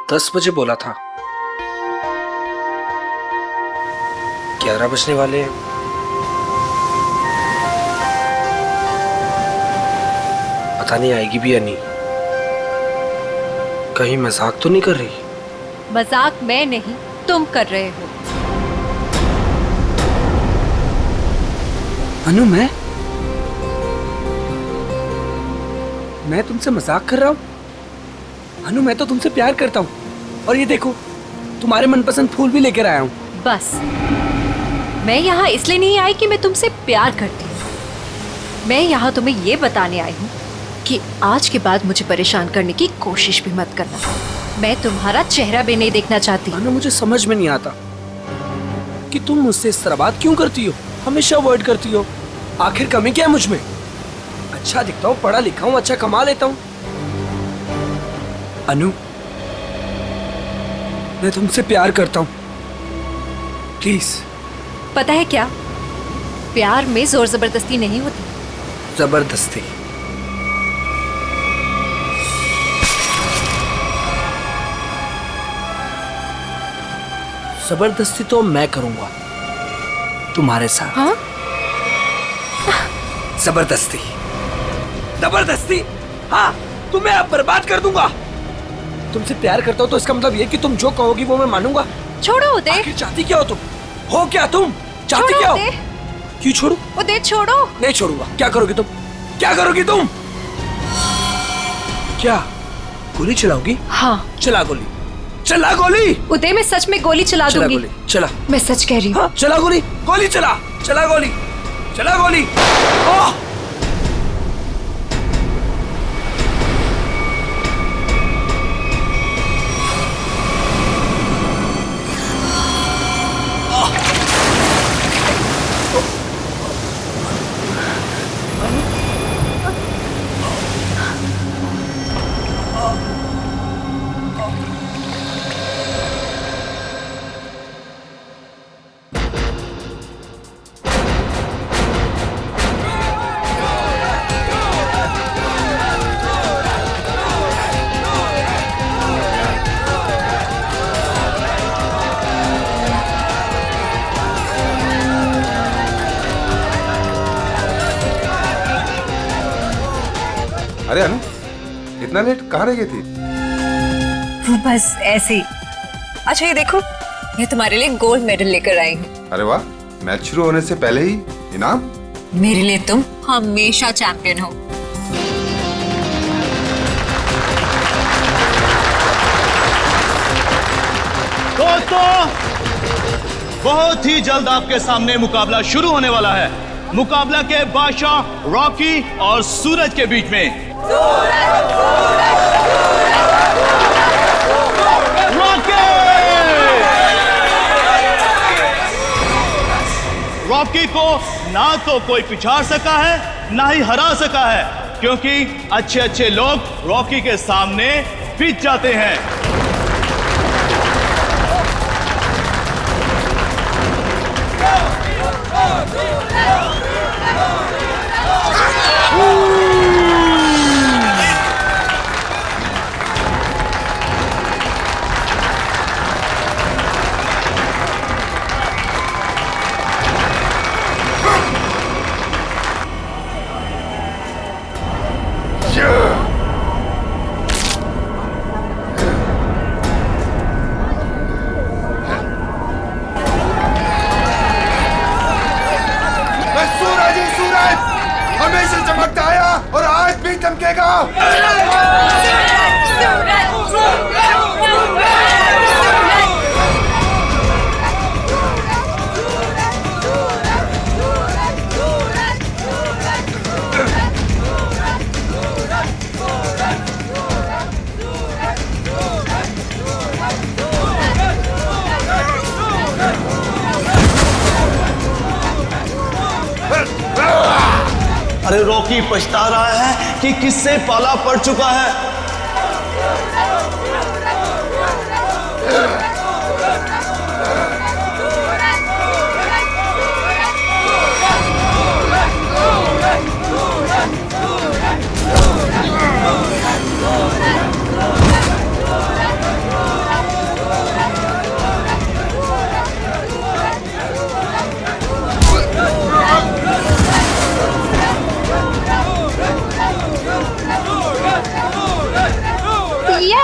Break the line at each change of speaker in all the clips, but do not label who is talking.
10 बजे बोला था। 11 बजने वाले हैं। पता नहीं आएगी भी या नहीं। कहीं मजाक तो नहीं कर रही?
मजाक मैं नहीं, तुम कर रहे हो।
अनु, मैं तुमसे मजाक कर रहा हूँ? अनु, मैं तो तुमसे प्यार करता हूँ। और ये देखो, तुम्हारे मनपसंद फूल भी लेकर आया हूँ।
बस, मैं यहाँ इसलिए नहीं आई कि मैं तुमसे प्यार करती हूँ। मैं यहाँ तुम्हें ये बताने आई हूँ कि आज के बाद मुझे परेशान करने की कोशिश भी मत करना। मैं तुम्हारा चेहरा भी नहीं देखना चाहती।
अनु, मुझे समझ में नहीं आता कि तुम मुझसे इस तरह बात क्यों करती हो, हमेशा अवॉइड करती हो। आखिर कमी क्या है मुझ में? अच्छा दिखता हूँ, पढ़ा लिखा हूँ, अच्छा कमा लेता हूँ। अनु, मैं तुमसे प्यार करता हूँ, प्लीज।
पता है क्या, प्यार में जोर जबरदस्ती नहीं होती।
जबरदस्ती? जबरदस्ती तो मैं करूंगा तुम्हारे साथ।
हाँ?
जबरदस्ती? जबरदस्ती? हाँ, तुम्हें अब बर्बाद कर दूंगा। तुमसे प्यार करता हूँ तो इसका मतलब ये कि तुम जो कहोगी वो मैं मानूंगा।
छोड़ो उदय।
आखिर चाहती क्या हो तुम? हो क्या तुम? चाहती क्या हो? क्यों छोड़ू?
उदय छोड़ो।
नहीं छोड़ूंगा। क्या करोगी तुम? क्या करोगी तुम? क्या गोली चलाओगी?
हाँ।
चला गोली, चला गोली।
उदय, मैं सच में गोली चला दूंगी।
गोली चला।
मैं सच कह रही हूँ।
हाँ, चला गोली, गोली चला, चला गोली, चला गोली। ओह!
अरे अनु, इतना लेट कहाँ रह गई थी?
बस ऐसे ही। अच्छा ये देखो, मैं तुम्हारे लिए गोल्ड मेडल लेकर आई हूँ।
अरे वाह, मैच शुरू होने से पहले ही इनाम?
मेरे लिए तुम हमेशा चैंपियन हो।
दोस्तों, बहुत ही जल्द आपके सामने मुकाबला शुरू होने वाला है। मुकाबला के बादशाह रॉकी और सूरज के बीच में। रॉकी को ना तो कोई पिछाड़ सका है, ना ही हरा सका है, क्योंकि अच्छे अच्छे लोग रॉकी के सामने पिट जाते हैं।
हमेशा चमकता आया और आज भी चमकेगा।
अरे रॉकी पछता रहा है कि किससे पाला पड़ चुका है।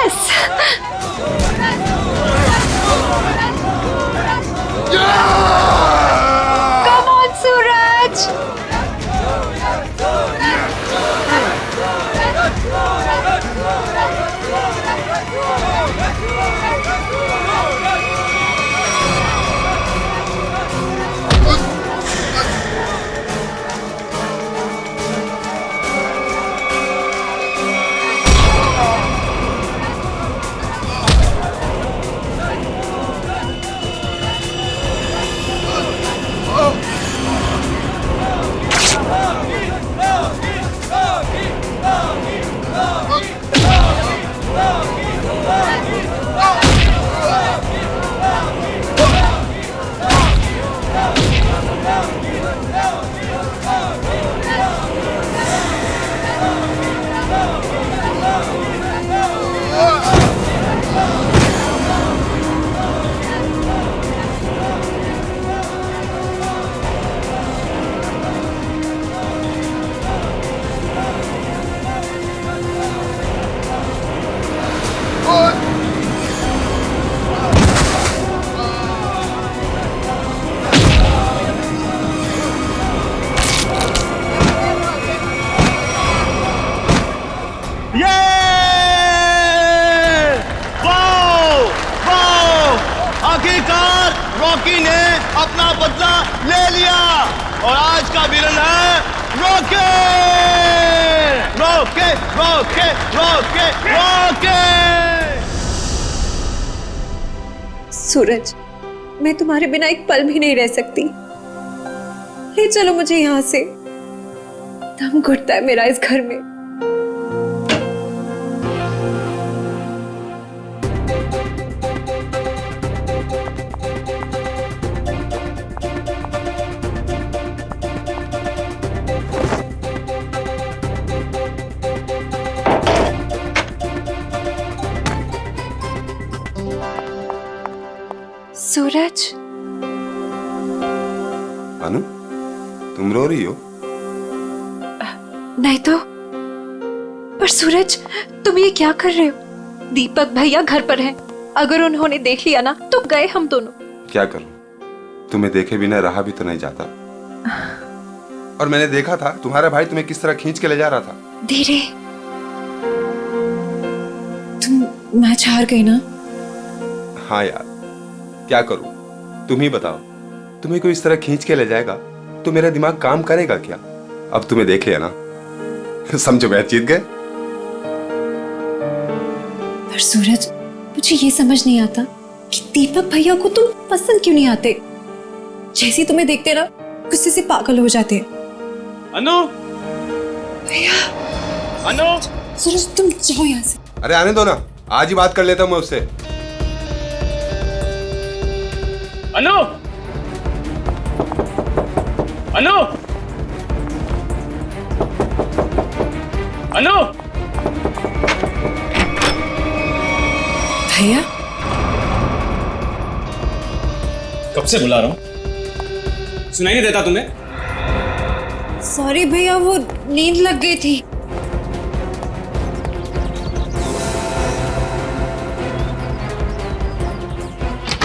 यस कम ऑन सूरज।
ये वाओ वाओ, आखिरकार रॉकी ने अपना बदला ले लिया और आज का विलन है Rocky. Rocky Rocky Rocky Rocky.
Suraj, मैं तुम्हारे बिना एक पल भी नहीं रह सकती। ले चलो मुझे यहाँ से, दम घुटता है मेरा इस घर में।
सूरज,
अनु, तुम रो रही हो?
नहीं तो। पर सूरज, तुम ये क्या कर रहे हो? दीपक भैया घर पर हैं। अगर उन्होंने देख लिया ना तो गए हम दोनों।
क्या करूं? तुम्हें देखे बिना रहा भी तो नहीं जाता। और मैंने देखा था तुम्हारा भाई तुम्हें किस तरह खींच के ले जा रहा था।
धीरे। तुम मैच हार गई ना?
हाँ यार, क्या करूं? तुम ही बताओ। तुम्हें कोई इस तरह खींच के ले जाएगा तो मेरा दिमाग काम करेगा क्या? अब तुम्हें देख लिया ना, समझो मैच जीत गए।
पर सूरज, मुझे ये समझ नहीं आता कि दीपक भैया को तुम पसंद क्यों नहीं आते। जैसे तुम्हें देखते ना गुस्से से पागल हो जाते हैं।
अनु,
भैया,
अनु,
सूरज तुम जाओ यहाँ से।
अरे आने दो ना, आज ही बात कर लेता हूं मैं उससे।
अनु, अनु, अनु।
भैया,
कब से बुला रहा हूं, सुनाई नहीं देता तुम्हें?
सॉरी भैया, वो नींद लग गई थी।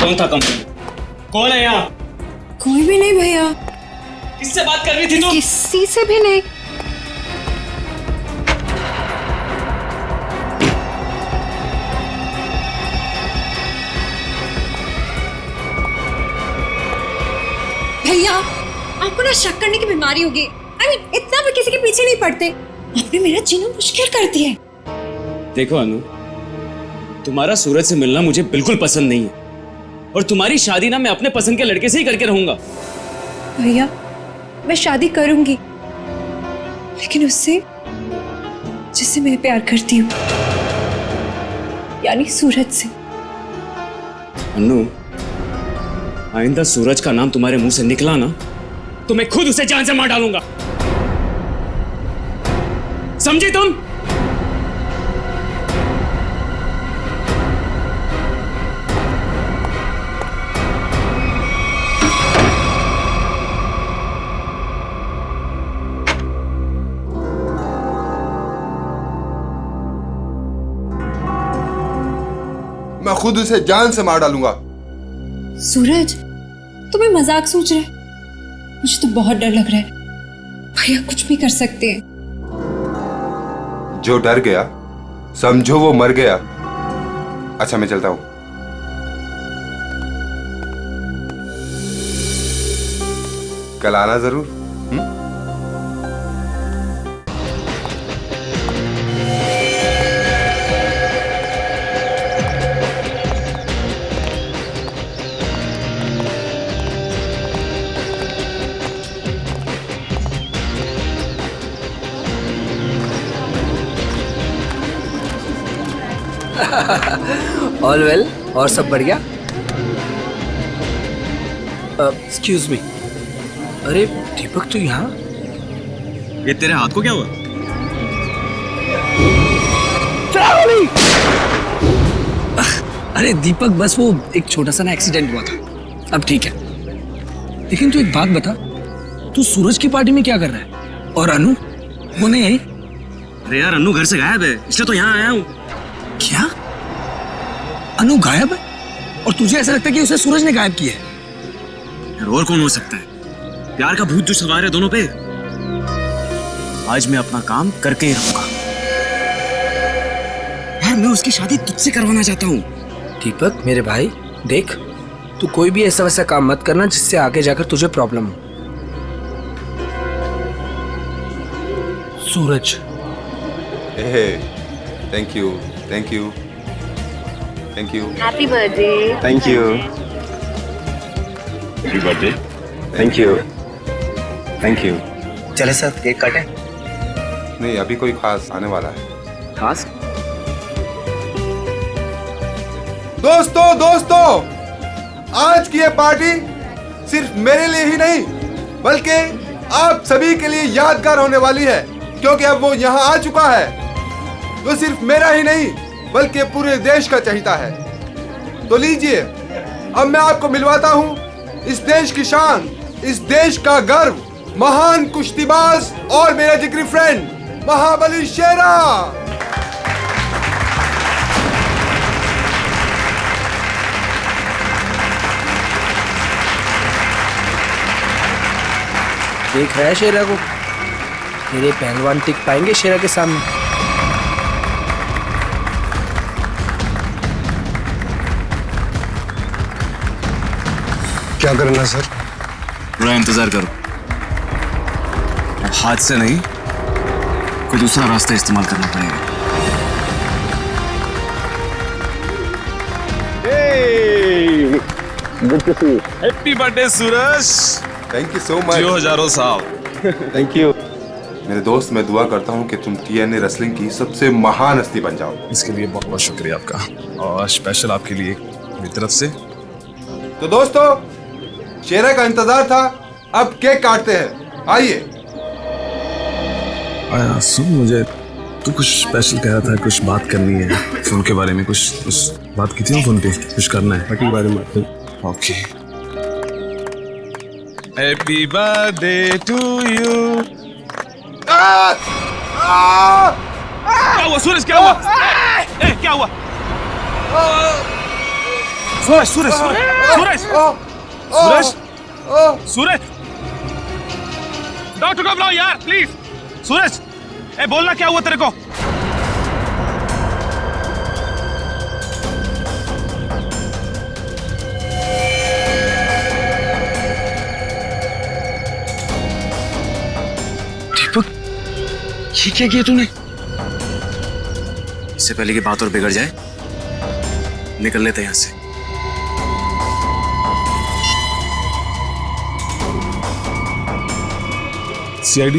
कौन था कंपनी? कौन है यहाँ?
कोई भी नहीं भैया।
किससे बात कर रही थी तुम?
किसी से भी नहीं।
भैया, आपको ना शक करने की बीमारी होगी। इतना भी किसी के पीछे नहीं पड़ते। आपने मेरा जीना मुश्किल कर दिया है।
देखो अनु, तुम्हारा सूरज से मिलना मुझे बिल्कुल पसंद नहीं है और तुम्हारी शादी ना मैं अपने पसंद के लड़के से ही करके रहूंगा।
भैया, मैं शादी करूंगी, लेकिन उससे जिससे मैं प्यार करती हूँ, यानी सूरज से।
अनु, आइंदा सूरज का नाम तुम्हारे मुंह से निकला ना तो मैं खुद उसे जान से मार डालूंगा। समझी तुम?
मैं खुद उसे जान से मार डालूंगा।
सूरज, तुम्हें मजाक सूझ रहा है? मुझे तो बहुत डर लग रहा है। भैया कुछ भी कर सकते हैं।
जो डर गया समझो वो मर गया। अच्छा मैं चलता हूं। कल आना जरूर।
ऑल वेल, और सब बढ़िया? एक्सक्यूज मी, अरे दीपक तू यहाँ?
ये तेरे हाथ को क्या हुआ?
अरे दीपक, बस वो एक छोटा सा ना एक्सीडेंट हुआ था, अब ठीक है। लेकिन तू एक बात बता, तू सूरज की पार्टी में क्या कर रहा है? और अनु वो नहीं आई?
अरे यार अन्नू घर से गायब है, इसलिए तो यहाँ आया हूँ।
क्या? अनु गायब है? और तुझे ऐसा लगता है कि उसे सूरज ने गायब किया है?
यार और कौन हो सकता है? प्यार का भूत जो सवार है दोनों पे। आज मैं अपना काम करके ही रहूंगा। यार मैं उसकी शादी तुझसे करवाना चाहता हूँ।
दीपक मेरे भाई, देख तू कोई भी ऐसा वैसा काम मत करना जिससे आगे जाकर तुझे प्रॉब्लम हो। Suraj.
Thank you, thank you, thank you.
Happy birthday.
Thank you,
happy birthday.
Thank you, thank you.
चले सर, केक काटें?
नहीं, अभी कोई खास आने वाला है।
खास?
दोस्तों, आज की ये पार्टी सिर्फ मेरे लिए ही नहीं बल्कि आप सभी के लिए यादगार होने वाली है, क्योंकि अब वो यहाँ आ चुका है। वो सिर्फ मेरा ही नहीं बल्कि पूरे देश का चहेता है। तो लीजिए, अब मैं आपको मिलवाता हूँ इस देश की शान, इस देश का गर्व, महान कुश्तीबाज और मेरा जिगरी फ्रेंड महाबली शेरा।
देख रहा है शेरा को? तेरे पहलवान टिक पाएंगे शेरा के सामने?
क्या करना सर?
थोड़ा इंतजार करो। अब हाथ से नहीं, कोई दूसरा रास्ता इस्तेमाल करना पड़ेगा।
Happy birthday Suraj.
Thank you so much.
जियो हजारों साल।
थैंक यू मेरे दोस्त। मैं दुआ करता हूँ कि तुम TNA रेसलिंग की सबसे महान हस्ती बन जाओ।
इसके लिए बहुत बहुत शुक्रिया आपका, और स्पेशल आपके लिए मेरी तरफ से।
तो दोस्तों, शेरा का इंतजार था, अब केक काटते हैं। आइए।
आया सुन, मुझे तू कुछ स्पेशल कह रहा था, कुछ बात करनी है फोन के बारे में। कुछ बात की थी ना फोन पे, कुछ करना है के बारे में। Okay. Happy birthday to you. क्या हुआ सूरज? क्या हुआ? क्या हुआ? सूरज सूरज सूरज सूरज सूरज सूरज, डॉक्टर को बुलाओ यार प्लीज। सूरज, बोलना क्या हुआ तेरे को?
दीपक, ये क्या किया तूने?
इससे पहले की बात और बिगड़ जाए, निकल लेते हैं यहाँ से।
CID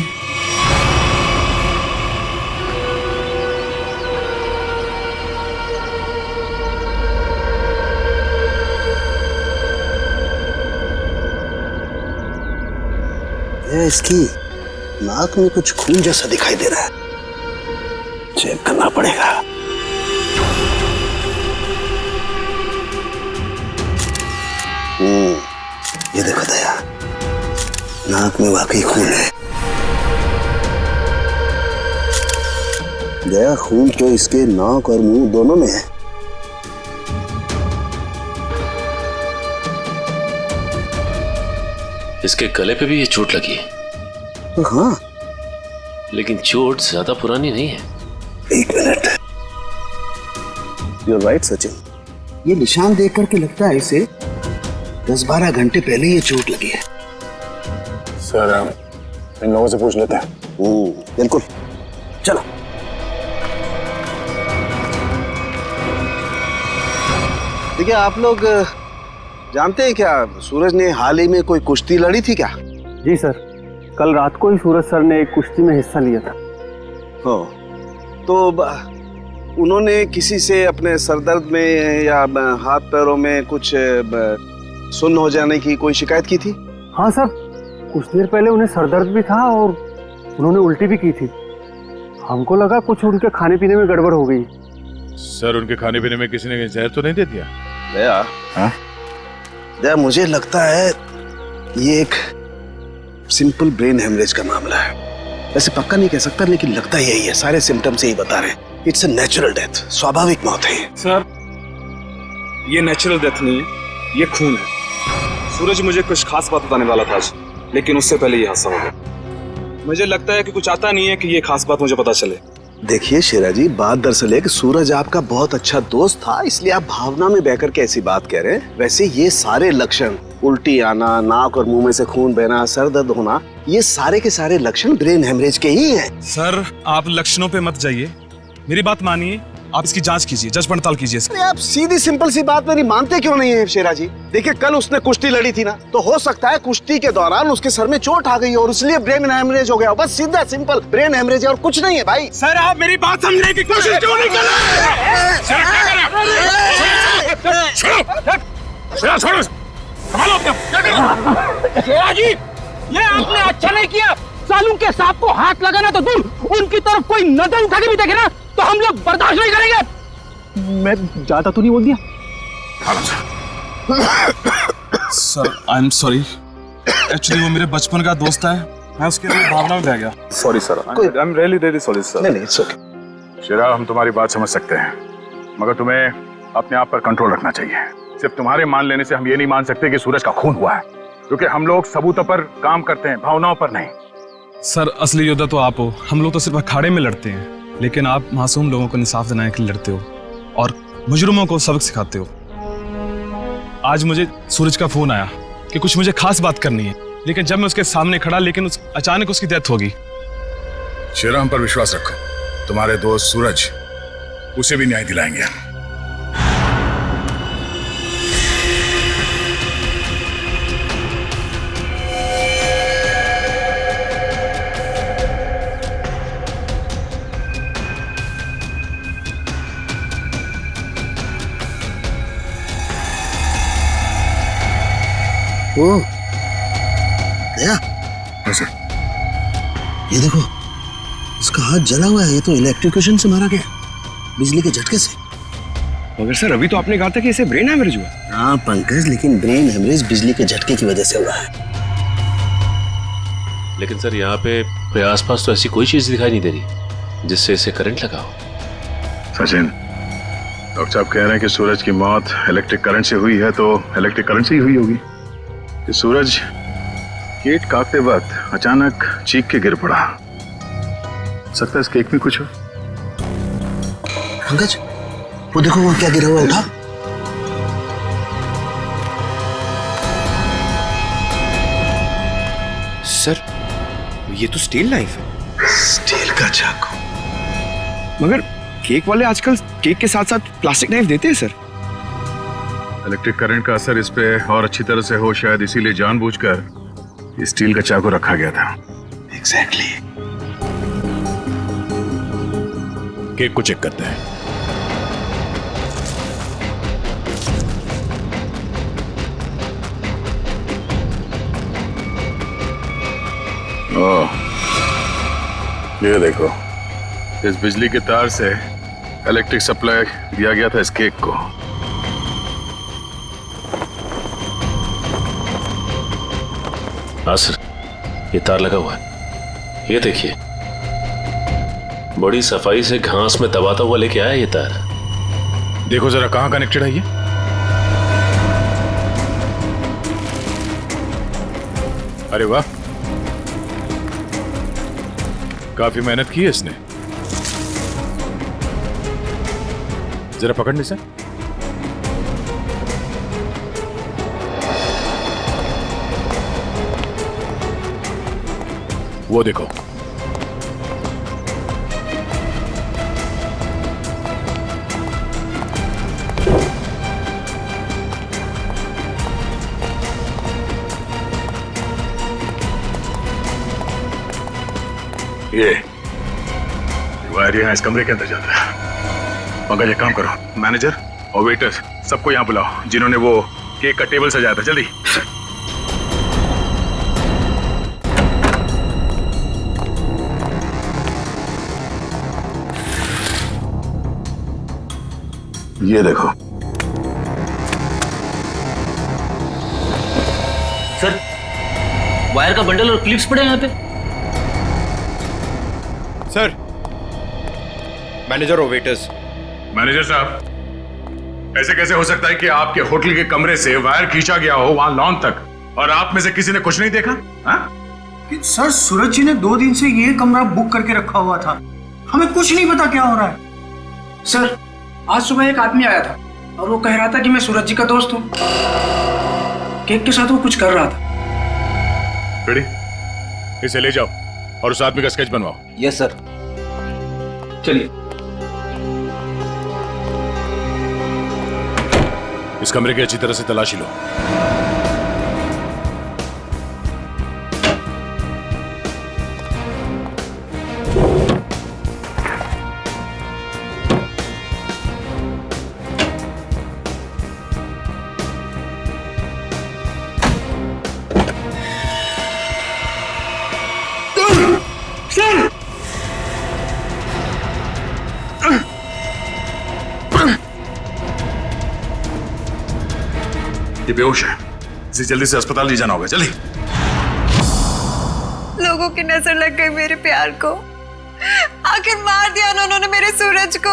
इसकी नाक में कुछ खून जैसा दिखाई दे रहा है, चेक करना पड़ेगा। ये देखो दया, नाक में वाकई खून है। दया, खून तो इसके नाक और मुंह दोनों में है।
इसके गले पे भी ये चोट लगी है,
हाँ,
लेकिन चोट ज्यादा पुरानी नहीं है।
एक मिनट। You're right, Sachin. ये निशान देख करके लगता है इसे 10-12 घंटे पहले ये चोट लगी है।
सर, इन लोगों से पूछ लेते हैं।
बिल्कुल, चलो। देखिए, आप लोग जानते हैं क्या, सूरज ने हाल ही में कोई कुश्ती लड़ी थी क्या?
जी सर, कल रात को ही सूरज सर ने एक कुश्ती में हिस्सा लिया था।
हो, तो उन्होंने किसी से अपने सरदर्द में या हाथ पैरों में कुछ सुन्न हो जाने की कोई शिकायत की थी?
हाँ सर, कुछ देर पहले उन्हें सरदर्द भी था और उन्होंने उल्टी भी की थी। हमको लगा कुछ उनके खाने पीने में गड़बड़ हो गई।
सर, उनके खाने पीने में किसी ने जहर तो नहीं दे दिया?
दया,
हाँ?
दया, मुझे लगता है ये एक सिंपल ब्रेन हेमरेज का मामला है। वैसे पक्का नहीं कह सकता, लेकिन लगता यही है। सारे सिम्टम्स यही बता रहे हैं। इट्स अ नेचुरल डेथ, स्वाभाविक मौत है।
सर, ये नेचुरल डेथ नहीं है, ये खून है। सूरज मुझे कुछ खास बात बताने वाला था आज, लेकिन उससे पहले ये हादसा हो गया। मुझे लगता है कि कुछ आता नहीं है कि ये खास बात मुझे पता चले।
देखिए शेरा जी, बात दरअसल है कि सूरज आपका बहुत अच्छा दोस्त था, इसलिए आप भावना में बहकर के ऐसी बात कह रहे हैं। वैसे ये सारे लक्षण, उल्टी आना, नाक और मुंह में से खून बहना, सर दर्द होना, ये सारे के सारे लक्षण ब्रेन हेमरेज के ही हैं।
सर, आप लक्षणों पे मत जाइए, मेरी बात मानिए। आप इसकी जांच कीजिए, जांच पड़ताल कीजिए।
अरे आप सीधी सिंपल सी बात मेरी मानते क्यों नहीं है शेरा जी? देखिए, कल उसने कुश्ती लड़ी थी ना, तो हो सकता है कुश्ती के दौरान उसके सर में चोट आ गई और इसलिए ब्रेन हेमरेज हो गया। बस सीधा सिंपल ब्रेन हेमरेज है और कुछ नहीं है भाई।
सर, आप मेरी बात समझने की कोशिश क्यों नहीं कर
रहे? ये आपने अच्छा नहीं किया। सालू के सांप को हाथ लगाना तो दूर, उनकी तरफ कोई नजर उठा के भी देखे ना तो हम लोग बर्दाश्त नहीं करेंगे। मैं ज्यादा तो नहीं बोल दिया?
Sir, I am sorry. Actually वो मेरे बचपन का दोस्त है, मैं उसके लिए भावना में बह गया।
Sorry sir, I am really sorry sir.
नहीं, इट्स ओके।
शेरा, हम तुम्हारी बात समझ सकते हैं, मगर तुम्हें अपने आप पर कंट्रोल रखना चाहिए। सिर्फ तुम्हारे मान लेने से हम ये नहीं मान सकते कि सूरज का खून हुआ है, क्योंकि हम लोग सबूतों पर काम करते हैं, भावनाओं पर नहीं।
सर, असली योद्धा तो आप हो। हम लोग तो सिर्फ अखाड़े में लड़ते हैं, लेकिन आप मासूम लोगों को इंसाफ दिलाने के लिए लड़ते हो और मुजरिमों को सबक सिखाते हो। आज मुझे सूरज का फोन आया कि कुछ मुझे खास बात करनी है, लेकिन जब मैं उसके सामने खड़ा, लेकिन अचानक उसकी डेथ होगी।
शेरा, हम पर विश्वास रखो, तुम्हारे दोस्त सूरज, उसे भी न्याय दिलाएंगे।
ओ, दया, ये देखो, इसका हाथ जला हुआ है। ये तो इलेक्ट्रिक्यूशन से मारा गया, बिजली के झटके से।
मगर सर, अभी तो आपने कहा था कि इसे ब्रेन हेमरेज हुआ।
हाँ पंकज, लेकिन ब्रेन हेमरेज बिजली के झटके की वजह से हुआ है।
लेकिन सर, यहाँ पे आसपास तो ऐसी कोई चीज दिखाई नहीं दे रही जिससे इसे करंट लगा हो।
सचिन, डॉक्टर साहब कह रहे हैं कि सूरज की मौत इलेक्ट्रिक करंट से हुई है, तो इलेक्ट्रिक करंट से ही हुई होगी। कि सूरज केक काटते वक्त अचानक चीख के गिर पड़ा। सकता है इस केक में कुछ हो।
पंकज, वो देखो वहां क्या गिरा हुआ, उठा।
सर, ये तो स्टील नाइफ है।
स्टील का चाकू।
मगर केक वाले आजकल केक के साथ साथ प्लास्टिक नाइफ देते हैं सर।
इलेक्ट्रिक करंट का असर इस पे और अच्छी तरह से हो, शायद इसीलिए जानबूझकर स्टील का चाकू रखा गया था।
एग्जैक्टली।
केक को चेक करते हैं। ओह, ये देखो, इस बिजली के तार से इलेक्ट्रिक सप्लाई दिया गया था इस केक को।
हाँ सर, ये तार लगा हुआ है। ये देखिए, बड़ी सफाई से घास में दबाता हुआ लेके आया ये तार।
देखो जरा कहां कनेक्टेड है ये। अरे वाह, काफी मेहनत की है इसने। जरा पकड़ने से। वो देखो, ये वायर यहाँ इस कमरे के अंदर जाता है। पंकज, एक काम करो, मैनेजर और वेटर सबको यहाँ बुलाओ जिन्होंने वो केक का टेबल सजाया था। जल्दी। ये देखो
सर, वायर का बंडल और क्लिप्स पड़े हैं यहाँ पे।
सर, मैनेजर और वेटर्स।
मैनेजर साहब, ऐसे कैसे हो सकता है कि आपके होटल के कमरे से वायर खींचा गया हो वहां लॉन तक और आप में से किसी ने कुछ नहीं देखा?
सर, सूरज जी ने 2 दिन से ये कमरा बुक करके रखा हुआ था, हमें कुछ नहीं पता क्या हो रहा है। सर, आज सुबह एक आदमी आया था और वो कह रहा था कि मैं सूरज जी का दोस्त हूँ। केक के साथ वो कुछ कर रहा था।
रेडी? इसे ले जाओ और उस आदमी का स्केच बनवाओ।
Yes sir. चलिए।
इस कमरे की अच्छी तरह से तलाशी लो। ये बेहोश है, इसे जल्दी से अस्पताल ले जाना होगा। जल्दी।
लोगों की नजर लग गई मेरे प्यार को, आखिर मार दिया उन्होंने मेरे सूरज को।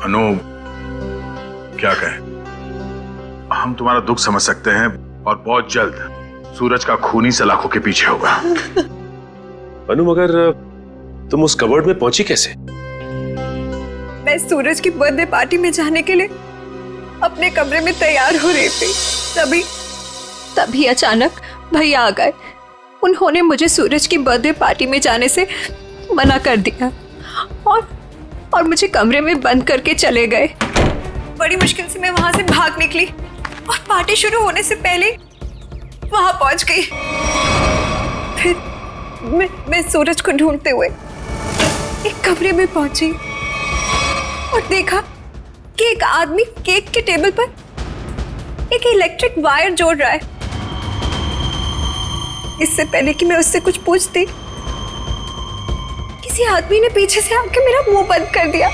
अनु, क्या कहें, हम तुम्हारा दुख समझ सकते हैं और बहुत जल्द सूरज का खून ही सलाखों के पीछे होगा।
अनु, मगर तुम उस कबर्ड में पहुंची कैसे?
मैं सूरज की बर्थडे पार्टी में जाने के लिए अपने कमरे में तैयार हो रही थी, तभी अचानक भैया आ गए। उन्होंने मुझे सूरज की बर्थडे पार्टी में जाने से मना कर दिया और मुझे कमरे में बंद करके चले गए। बड़ी मुश्किल से मैं वहां से भाग निकली और पार्टी शुरू होने से पहले वहां पहुंच गई। फिर मैं सूरज को ढूंढते हुए एक कमरे में पहुंची और देखा कि एक आदमी केक के टेबल पर एक इलेक्ट्रिक वायर जोड़ रहा है। इससे पहले कि मैं उससे कुछ पूछती, किसी आदमी ने पीछे से आके मेरा मुंह बंद कर दिया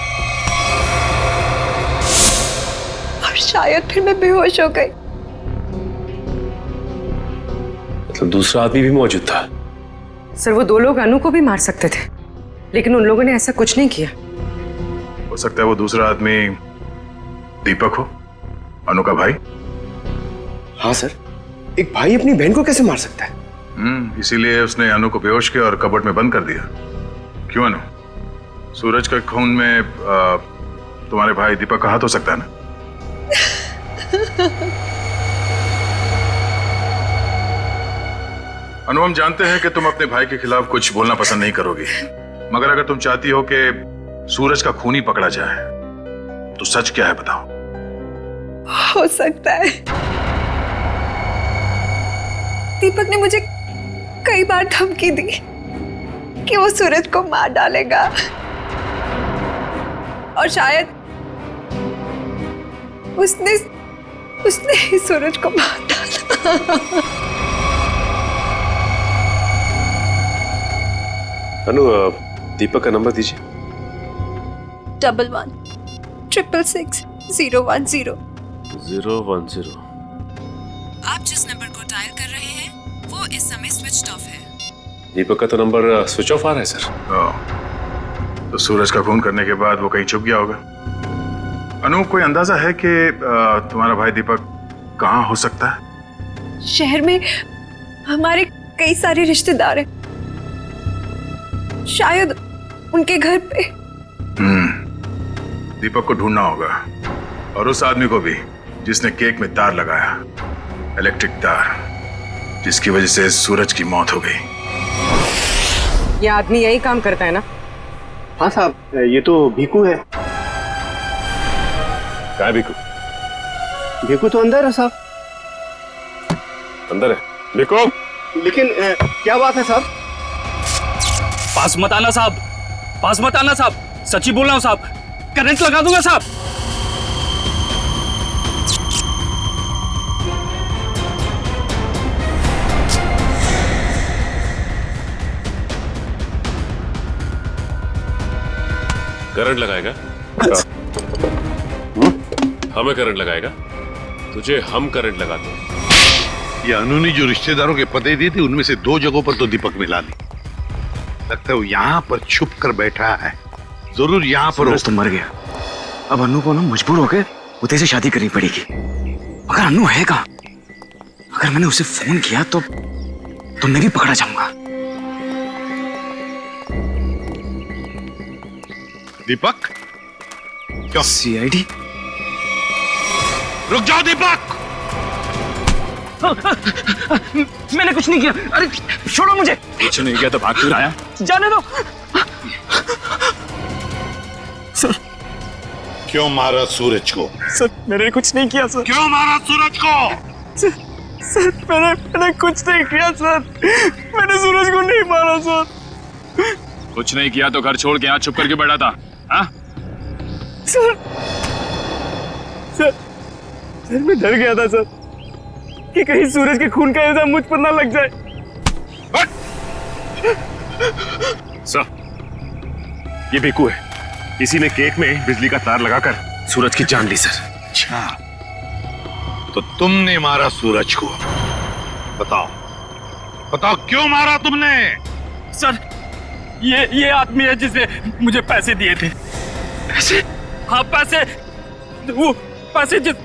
और शायद फिर मैं बेहोश हो गई।
मतलब दूसरा आदमी भी मौजूद था?
सर, वो 2 लोग अनु को भी मार सकते थे, लेकिन उन लोगों ने ऐसा कुछ नहीं किया।
हो सकता है वो दूसरा आदमी दीपक हो, अनु का भाई।
हाँ सर, एक भाई अपनी बहन को कैसे मार सकता है?
इसीलिए उसने अनु को बेहोश किया और कबर्ड में बंद कर दिया। क्यों अनु, सूरज के खून में तुम्हारे भाई दीपक का हाथ हो सकता है ना? अनु, हम जानते हैं कि तुम अपने भाई के खिलाफ कुछ बोलना पसंद नहीं करोगी, मगर अगर तुम चाहती हो कि सूरज का खून ही पकड़ा जाए तो सच क्या है बताओ।
हो सकता है दीपक ने मुझे कई बार धमकी दी कि वो सूरज को मार डालेगा और शायद उसने ही सूरज को मार डाला।
अनु, दीपक का नंबर दीजिए।
11 666 010
010।
आप जिस नंबर को डायल कर रहे हैं वो इस समय स्विच ऑफ है।
दीपक का तो नंबर स्विच ऑफ आ रहा है सर।
तो सूरज का खून करने के बाद वो कहीं छुप गया होगा। अनु, कोई अंदाजा है कि तुम्हारा भाई दीपक कहाँ हो सकता है?
शहर में हमारे कई सारे रिश्तेदार हैं, शायद उनके घर पे।
दीपक को ढूंढना होगा और उस आदमी को भी जिसने केक में तार लगाया, इलेक्ट्रिक तार, जिसकी वजह से सूरज की मौत हो गई।
ये आदमी यही काम करता है ना?
हाँ साहब, ये तो भीकू है।
क्या है भीकू?
भीकू तो अंदर है साहब।
अंदर है भीकू?
लेकिन क्या बात है साहब?
पास मत आना साहब, पास मत आना साहब, सच्ची बोल रहा हूं साहब, करंट लगा दूंगा साहब।
करंट लगाएगा? हमें करंट लगाएगा? तुझे हम करंट लगाते हैं।
ये अनु ने जो रिश्तेदारों के पते दिए थे उनमें से 2 जगहों पर तो दीपक मिला ली। लगता है वो यहाँ पर छुप कर बैठा है, जरूर यहाँ पर।
सूरज तो मर गया, अब अनु को ना मजबूर होकर उदय से शादी करनी पड़ेगी। अगर अनु है कहाँ? अगर मैंने उसे फोन किया तो मैं भी पकड़ा जाऊंगा।
दीपक? क्यों?
सीआईडी?
रुक जाओ दीपक!
मैंने कुछ नहीं किया, अरे छोड़ो मुझे।
कुछ नहीं किया तो भाग क्यों आया?
जाने दो। सर,
क्यों मारा सूरज को?
सर मैंने कुछ नहीं किया सर।
क्यों मारा सूरज को?
सर मैंने कुछ नहीं किया सर, मैंने सूरज को नहीं मारा सर।
कुछ नहीं किया तो घर छोड़ के यहाँ चुप करके बैठा था? हाँ?
सर मैं डर गया था सर कि कहीं सूरज के खून का इल्जाम मुझ पर ना लग जाए।
सर, ये भीकू है, इसी ने केक में बिजली का तार लगाकर सूरज की जान ली सर।
अच्छा, तो तुमने मारा सूरज को? बताओ क्यों मारा तुमने?
सर ये आदमी है जिसे मुझे पैसे दिए थे। पैसे? हाँ पैसे, वो पैसे जिस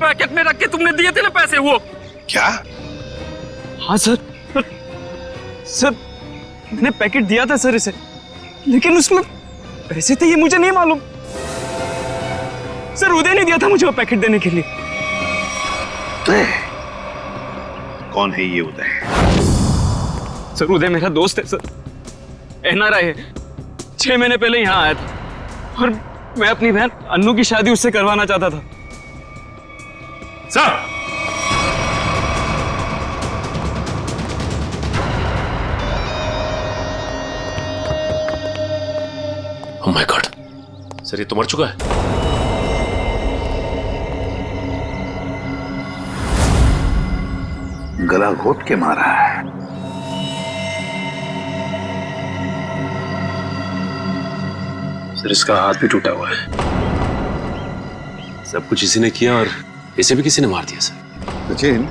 पैकेट में रख के तुमने दिए थे ना पैसे, वो।
क्या?
हाँ सर मैंने पैकेट दिया था सर इसे, लेकिन उसमें पैसे थे ये मुझे नहीं मालूम। सर उदय ने दिया था मुझे वो पैकेट देने के लिए।
कौन है ये उदय?
सर उदय मेरा दोस्त है सर, एनआरआई है। 6 महीने पहले यहाँ आया था और मैं अपनी बहन अन्नू की शादी उससे करवाना चाहता था।
Sir,
oh my God, sir ये तो मर चुका है।
गला घोट के मारा है।
सर इसका हाथ भी टूटा हुआ है। सब कुछ इसी ने किया और इसे भी किसी ने मार दिया सर।
सचिन,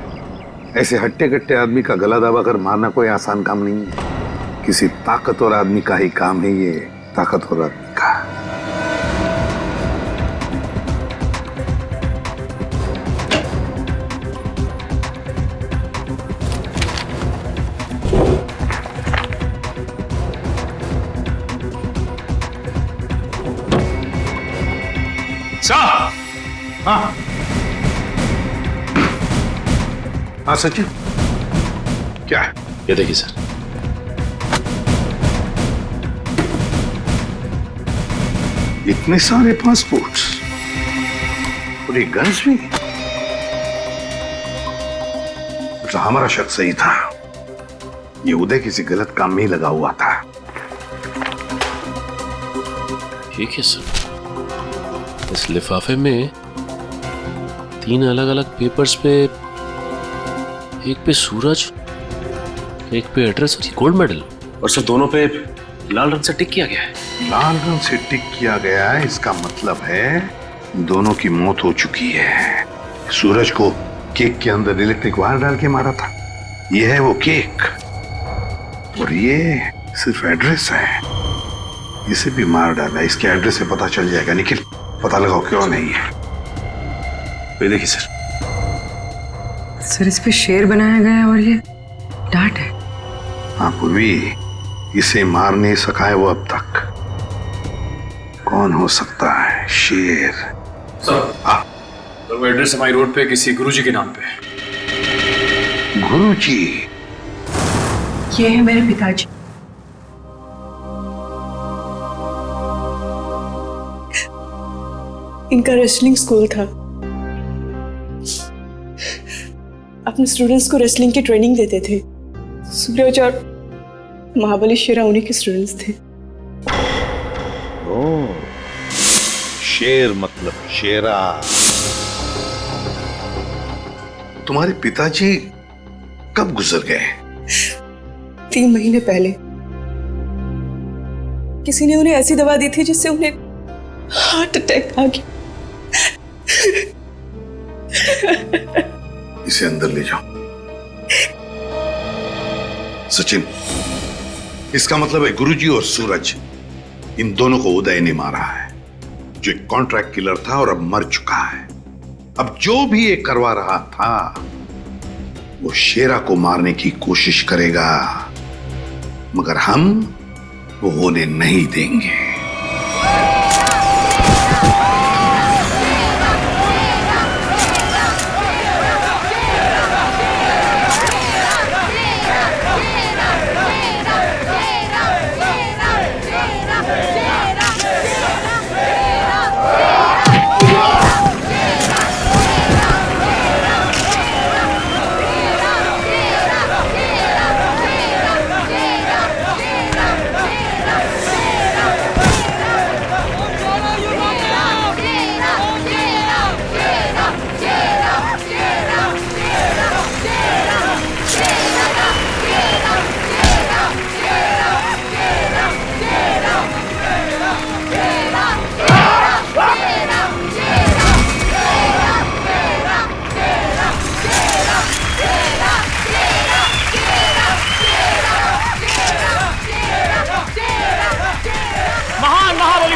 ऐसे हट्टे कट्टे आदमी का गला दबाकर मारना कोई आसान काम नहीं है। किसी ताकतवर आदमी का ही काम है ये, ताकतवर आदमी का। हाँ सचिन, क्या है?
ये देखिए सर,
इतने सारे पासपोर्ट्स और ये गन्स भी। तो हमारा शक सही था, ये उदय किसी गलत काम में ही लगा हुआ था।
ठीक है सर, इस लिफाफे में 3 अलग अलग पेपर्स पे, एक पे सूरज, एक पे एड्रेस और गोल्ड मेडल, और सर दोनों पे लाल रंग से टिक किया गया है।
लाल रंग से टिक किया गया है, इसका मतलब है दोनों की मौत हो चुकी है। सूरज को केक के अंदर इलेक्ट्रिक वायर डाल के मारा था, ये है वो केक, और ये सिर्फ एड्रेस है, इसे भी मार डाला। इसके एड्रेस से पता चल जाएगा। निखिल, पता लगाओ क्यों नहीं है।
ये देखिए सर,
सर इस पे शेर बनाया गया है और ये डांट है।
हाँ पूर्वी, इसे मार नहीं सका है वो अब तक। कौन हो सकता है शेर?
सर
हाँ
सर, वो एड्रेस हमारी रोड पे किसी गुरुजी के नाम पे।
गुरुजी?
ये है मेरे पिताजी।
इनका रेसलिंग स्कूल था। अपने स्टूडेंट्स को रेसलिंग की ट्रेनिंग देते थे। सूरज और महाबली शेरा उन्हीं के स्टूडेंट्स थे।
ओ, शेर मतलब शेरा। तुम्हारे पिताजी कब गुजर गए?
3 महीने पहले। किसी ने उन्हें ऐसी दवा दी थी जिससे उन्हें हार्ट अटैक आ गया।
इसे अंदर ले जाओ। सचिन, इसका मतलब है गुरुजी और सूरज, इन दोनों को उदय ने मारा है, जो एक कॉन्ट्रैक्ट किलर था और अब मर चुका है। अब जो भी ये करवा रहा था वो शेरा को मारने की कोशिश करेगा, मगर हम वो होने नहीं देंगे।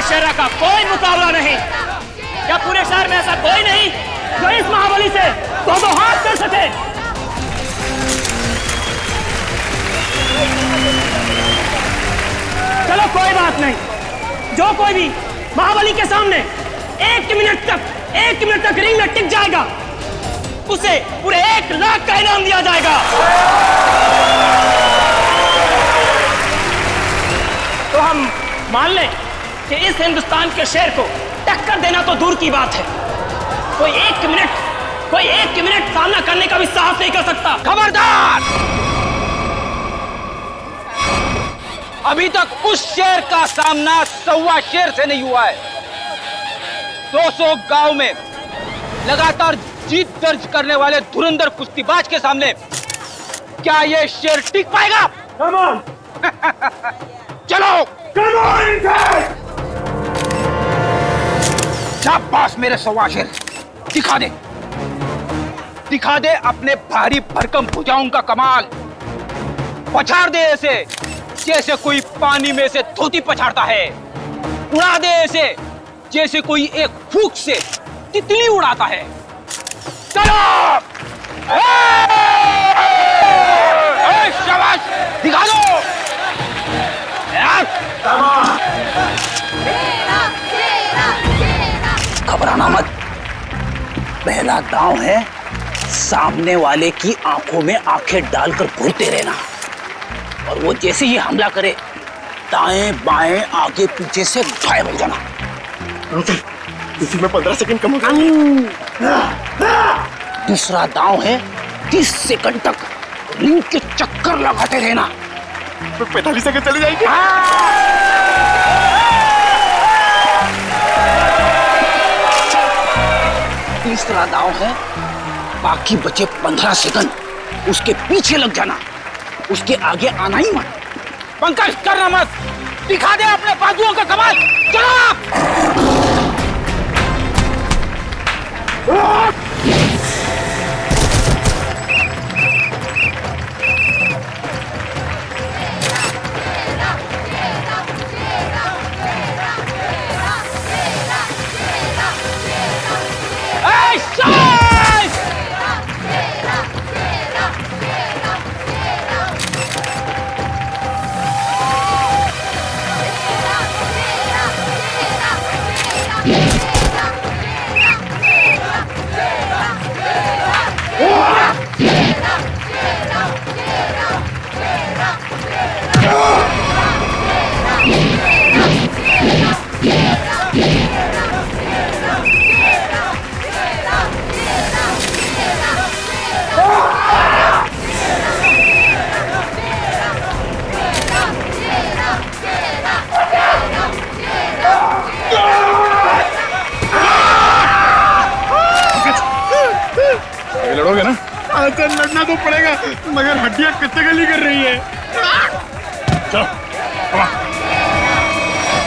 शेरा का कोई मुकाबला नहीं। क्या पूरे शहर में ऐसा कोई नहीं जो इस महाबली से दो हाथ कर सके? चलो कोई बात नहीं, जो कोई भी महाबली के सामने 1 मिनट तक रिंग में टिक जाएगा उसे पूरे 1 लाख का इनाम दिया जाएगा। तो हम मान लें कि इस हिंदुस्तान के शेर को टक्कर देना तो दूर की बात है, कोई एक मिनट सामना करने का भी साहस नहीं कर सकता। खबरदार! अभी तक उस शेर का सामना 1.25 शेर से नहीं हुआ है। 200 गांव में लगातार जीत दर्ज करने वाले धुरंधर कुश्तीबाज के सामने क्या ये शेर टिक पाएगा? Come on! चलो! Come on! शाबाश मेरे 1.25 शेर, दिखा दे अपने भारी भरकम भुजाओं का कमाल। पछाड़ दे ऐसे जैसे कोई पानी में से धोती पछाड़ता है, उड़ा दे ऐसे जैसे कोई एक फूंक से तितली उड़ाता है। चलो! शाबाश, दिखा दो।
घबराना मत, पहला दांव है सामने वाले की आंखों में आंखें डालकर घूरते रहना, और वो जैसे ही हमला करे दाएं बाएं आगे पीछे से गायब हो जाना।
इसी में 15 सेकंड कम हो गए।
दूसरा दांव है 30 सेकंड तक रिंग के चक्कर लगाते रहना।
45 सेकंड चली जाएगी।
तीसरा दांव है बाकी बचे 15 सेकंड उसके पीछे लग जाना, उसके आगे आना ही मत।
पंकज करना मत, दिखा दे अपने बाजुओं का कमाल। चलो!
हाँ सर, लड़ना तो पड़ेगा, मगर हड्डियां कितने गली कर रही है। चलो,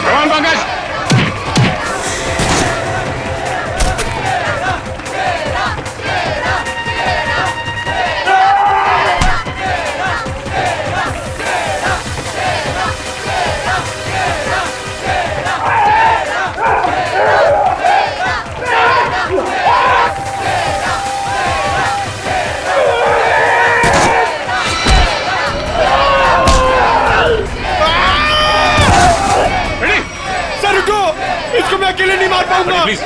कमान पंकज।
इसको मैं अकेले नहीं मार पाऊंगा।
प्लीज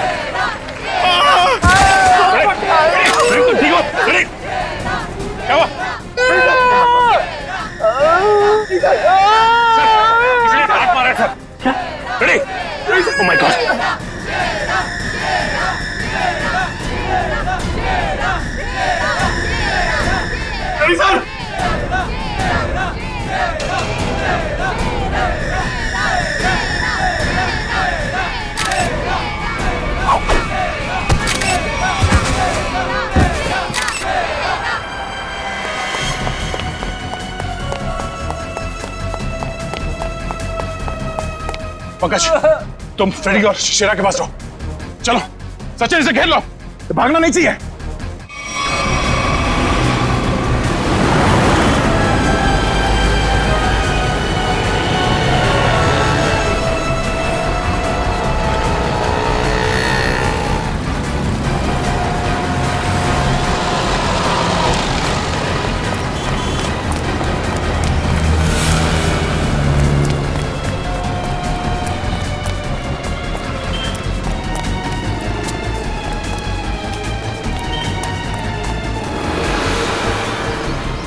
ठीक हो? क्या हुआ? इसने हाथ मारा था। Ready? Oh my God. Sir Pankaj, तुम फ्रेडी और शेरा के पास रहो। चलो सचिन, इसे घेर लो, भागना नहीं चाहिए।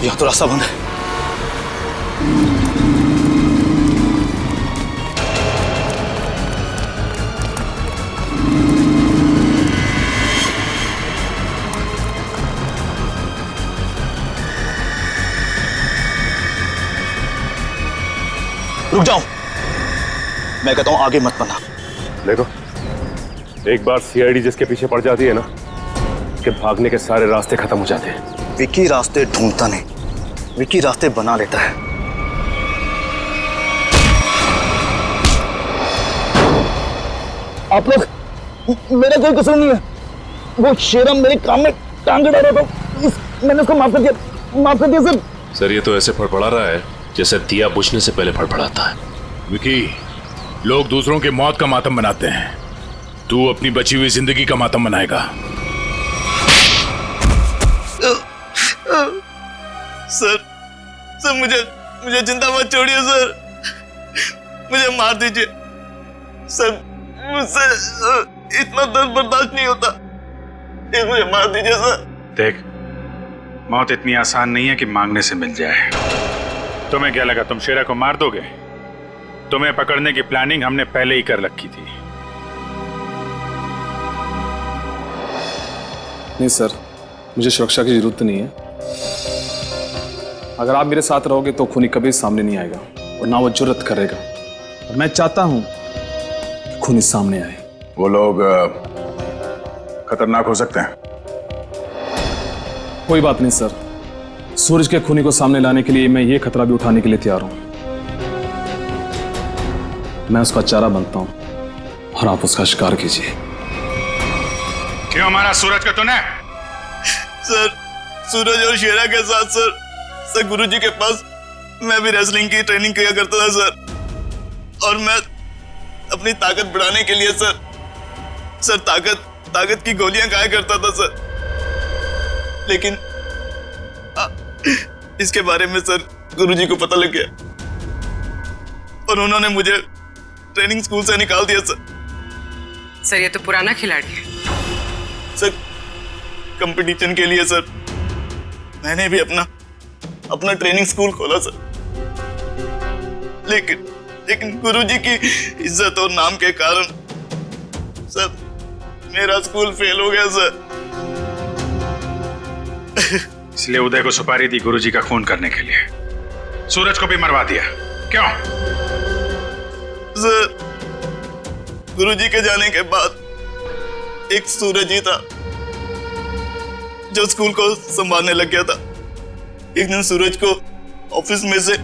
यहाँ तो रास्ता बंद है। रुक जाओ, मैं कहता हूं आगे मत बढ़ना।
देखो, एक बार सीआईडी जिसके पीछे पड़ जाती है ना, उसके भागने के सारे रास्ते खत्म हो जाते हैं।
विकी रास्ते ढूंढता नहीं, विकी रास्ते बना लेता है।
आप लोग, मेरा कोई कसूर नहीं है। वो शेरा मेरे काम में टांग अड़ा रहा था, मैंने उसको माफ कर दिया सर।
सर, ये तो ऐसे फड़फड़ा रहा है जैसे दिया बुझने से पहले फड़फड़ाता है।
विकी, लोग दूसरों की मौत का मातम बनाते हैं, तू अपनी बची हुई जिंदगी का मातम बनाएगा।
सर मुझे जिंदा मत छोड़िए सर, मुझे मार दीजिए सर, मुझसे इतना दर्द बर्दाश्त नहीं होता, मुझे मार दीजिए सर।
देख, मौत इतनी आसान नहीं है कि मांगने से मिल जाए। तुम्हें क्या लगा तुम शेरा को मार दोगे? तुम्हें पकड़ने की प्लानिंग हमने पहले ही कर रखी थी।
नहीं सर, मुझे सुरक्षा की जरूरत नहीं है। अगर आप मेरे साथ रहोगे तो खूनी कभी सामने नहीं आएगा और ना वो जुर्रत करेगा। और मैं चाहता हूं कि खूनी सामने आए।
वो लोग खतरनाक हो सकते हैं।
कोई बात नहीं सर, सूरज के खूनी को सामने लाने के लिए मैं ये खतरा भी उठाने के लिए तैयार हूं। मैं उसका चारा बनता हूं और आप उसका शिकार कीजिए।
क्यों मारा सूरज का तूने?
सर, सूरज और शेरा के साथ सर गुरुजी के पास मैं भी रेसलिंग की ट्रेनिंग किया करता था सर, और मैं अपनी ताकत बढ़ाने के लिए सर ताकत की गोलियां खाया करता था सर। लेकिन इसके बारे में सर गुरुजी को पता लग गया और उन्होंने मुझे ट्रेनिंग स्कूल से निकाल दिया सर।
ये तो पुराना खिलाड़ी है
सर। कंपटीशन के लिए सर मैंने भी अपना ट्रेनिंग स्कूल खोला सर, लेकिन गुरुजी की इज्जत और नाम के कारण सर मेरा स्कूल फेल हो गया सर।
इसलिए उदय को सुपारी दी गुरुजी का खून करने के लिए, सूरज को भी मरवा दिया। क्यों?
सर, गुरुजी के जाने के बाद एक सूरज ही था जो स्कूल को संभालने लग गया था। एक दिन सूरज को ऑफिस में से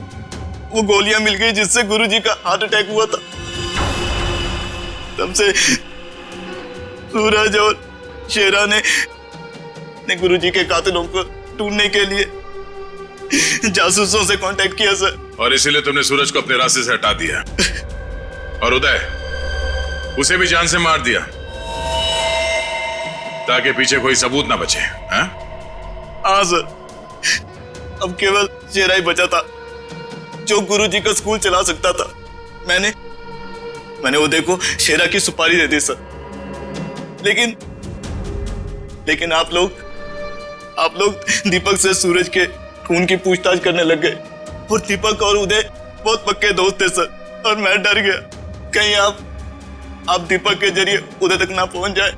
वो गोलियां मिल गई जिससे गुरुजी का हार्ट अटैक हुआ था। तब से सूरज और शेरा ने गुरुजी के कातिलों को ढूंढने के लिए जासूसों से कांटेक्ट किया सर।
और इसीलिए तुमने सूरज को अपने रास्ते से हटा दिया और उदय उसे भी जान से मार दिया ताकि पीछे कोई सबूत ना बचे।
हाँ सर, अब केवल शेरा ही बचा था जो गुरुजी का स्कूल चला सकता था। मैंने उदय को शेरा की सुपारी दे दी सर। लेकिन आप लोग दीपक से सूरज के खून की पूछताछ करने लग गए और दीपक और उदय बहुत पक्के दोस्त थे सर। और मैं डर गया कहीं आप दीपक के जरिए उदय तक ना पहुंच जाए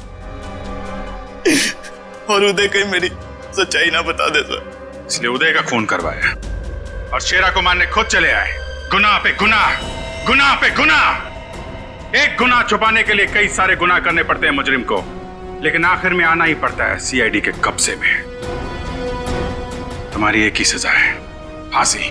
और उदय कहीं मेरी सच्चाई ना बता दे सर।
इसलिए उदय का खून करवाया और शेरा को मारने खुद चले आए। गुनाह पे गुनाह, गुनाह पे गुनाह। एक गुनाह छुपाने के लिए कई सारे गुनाह करने पड़ते हैं मुजरिम को, लेकिन आखिर में आना ही पड़ता है सीआईडी के कब्जे में। तुम्हारी एक ही सजा है, फांसी।